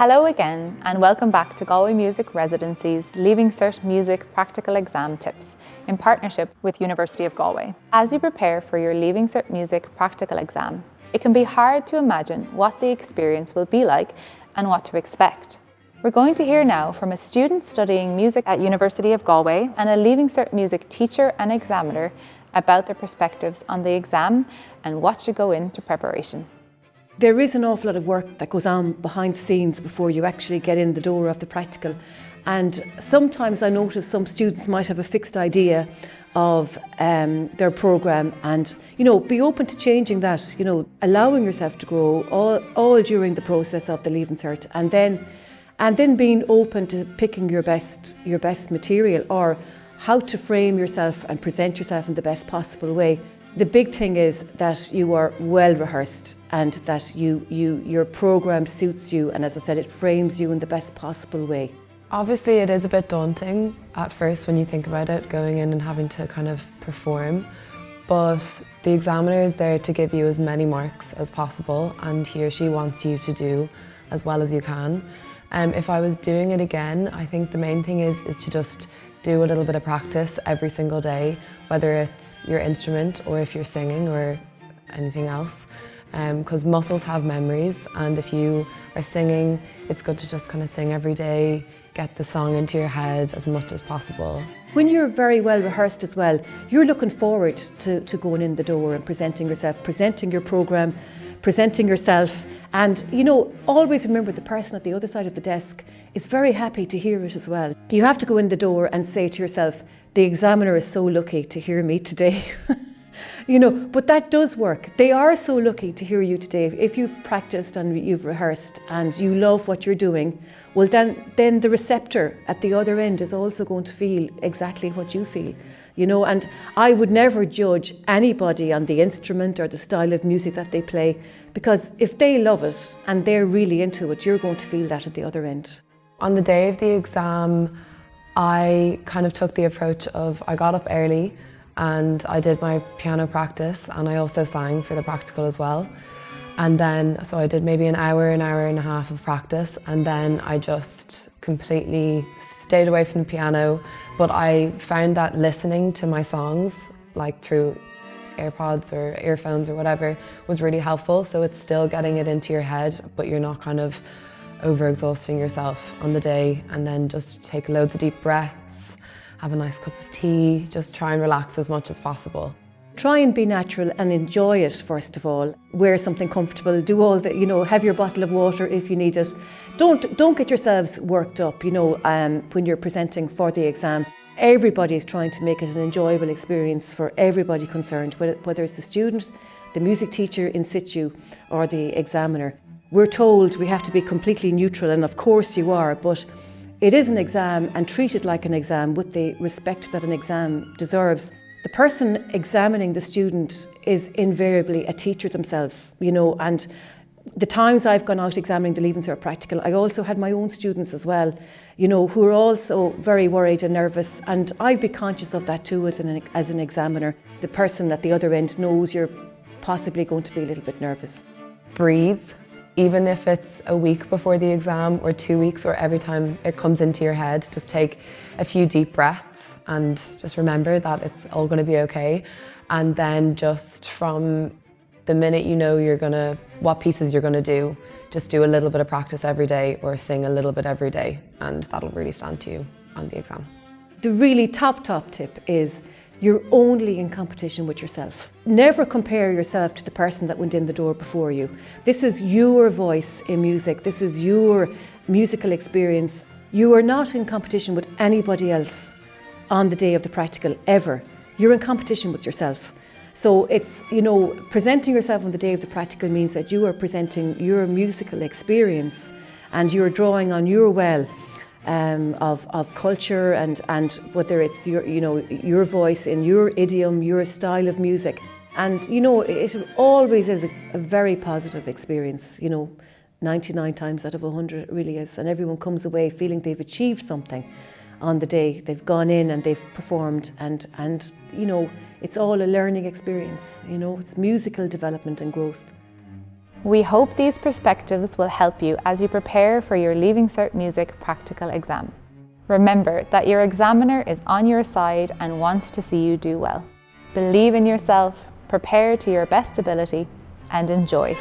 Hello again and welcome back to Galway Music Residency's Leaving Cert Music Practical Exam Tips in partnership with University of Galway. As you prepare for your Leaving Cert Music Practical Exam, it can be hard to imagine what the experience will be like and what to expect. We're going to hear now from a student studying music at University of Galway and a Leaving Cert Music teacher and examiner about their perspectives on the exam and what should go into preparation. There is an awful lot of work that goes on behind the scenes before you actually get in the door of the practical. And sometimes I notice some students might have a fixed idea of their programme and, be open to changing that, allowing yourself to grow all during the process of the Leaving Cert and then being open to picking your best material or how to frame yourself and present yourself in the best possible way. The big thing is that you are well rehearsed and that your programme suits you, and as I said, it frames you in the best possible way. Obviously it is a bit daunting at first when you think about it, going in and having to kind of perform, but the examiner is there to give you as many marks as possible and he or she wants you to do as well as you can. If I was doing it again, I think the main thing is to just do a little bit of practice every single day, whether it's your instrument or if you're singing or anything else. Because muscles have memories, and if you are singing, it's good to just kind of sing every day, get the song into your head as much as possible. When you're very well rehearsed as well, you're looking forward to going in the door and presenting yourself, presenting your programme, presenting yourself, and always remember the person at the other side of the desk is very happy to hear it as well. You have to go in the door and say to yourself, the examiner is so lucky to hear me today. But that does work. They are so lucky to hear you today. If you've practiced and you've rehearsed and you love what you're doing, well then the receptor at the other end is also going to feel exactly what you feel. And I would never judge anybody on the instrument or the style of music that they play, because if they love it and they're really into it, you're going to feel that at the other end. On the day of the exam, I kind of took the approach of I got up early and I did my piano practice, and I also sang for the practical as well. And then, so I did maybe an hour and a half of practice, and then I just completely stayed away from the piano. But I found that listening to my songs, like through AirPods or earphones or whatever, was really helpful. So it's still getting it into your head, but you're not kind of overexhausting yourself on the day. And then just take loads of deep breaths, have a nice cup of tea, just try and relax as much as possible. Try and be natural and enjoy it first of all. Wear something comfortable, do all the, have your bottle of water if you need it. Don't get yourselves worked up, when you're presenting for the exam. Everybody is trying to make it an enjoyable experience for everybody concerned, whether it's the student, the music teacher in situ or the examiner. We're told we have to be completely neutral, and of course you are, but it is an exam, and treat it like an exam with the respect that an exam deserves. The person examining the student is invariably a teacher themselves, and the times I've gone out examining the Leaving Cert practical, I also had my own students as well, who are also very worried and nervous, and I'd be conscious of that too as an examiner. The person at the other end knows you're possibly going to be a little bit nervous. Breathe, even if it's a week before the exam or 2 weeks, or every time it comes into your head, just take a few deep breaths and just remember that it's all going to be okay. And then just from the minute what pieces you're going to do, just do a little bit of practice every day or sing a little bit every day, and that'll really stand to you on the exam. The really top tip is you're only in competition with yourself. Never compare yourself to the person that went in the door before you. This is your voice in music. This is your musical experience. You are not in competition with anybody else on the day of the practical, ever. You're in competition with yourself. So it's, presenting yourself on the day of the practical means that you are presenting your musical experience and you're drawing on your well of culture and whether it's your voice in your idiom, your style of music. And it always is a very positive experience, 99 times out of 100 it really is, and everyone comes away feeling they've achieved something on the day. They've gone in and they've performed, and it's all a learning experience, it's musical development and growth. We hope these perspectives will help you as you prepare for your Leaving Cert Music practical exam. Remember that your examiner is on your side and wants to see you do well. Believe in yourself, prepare to your best ability, and enjoy.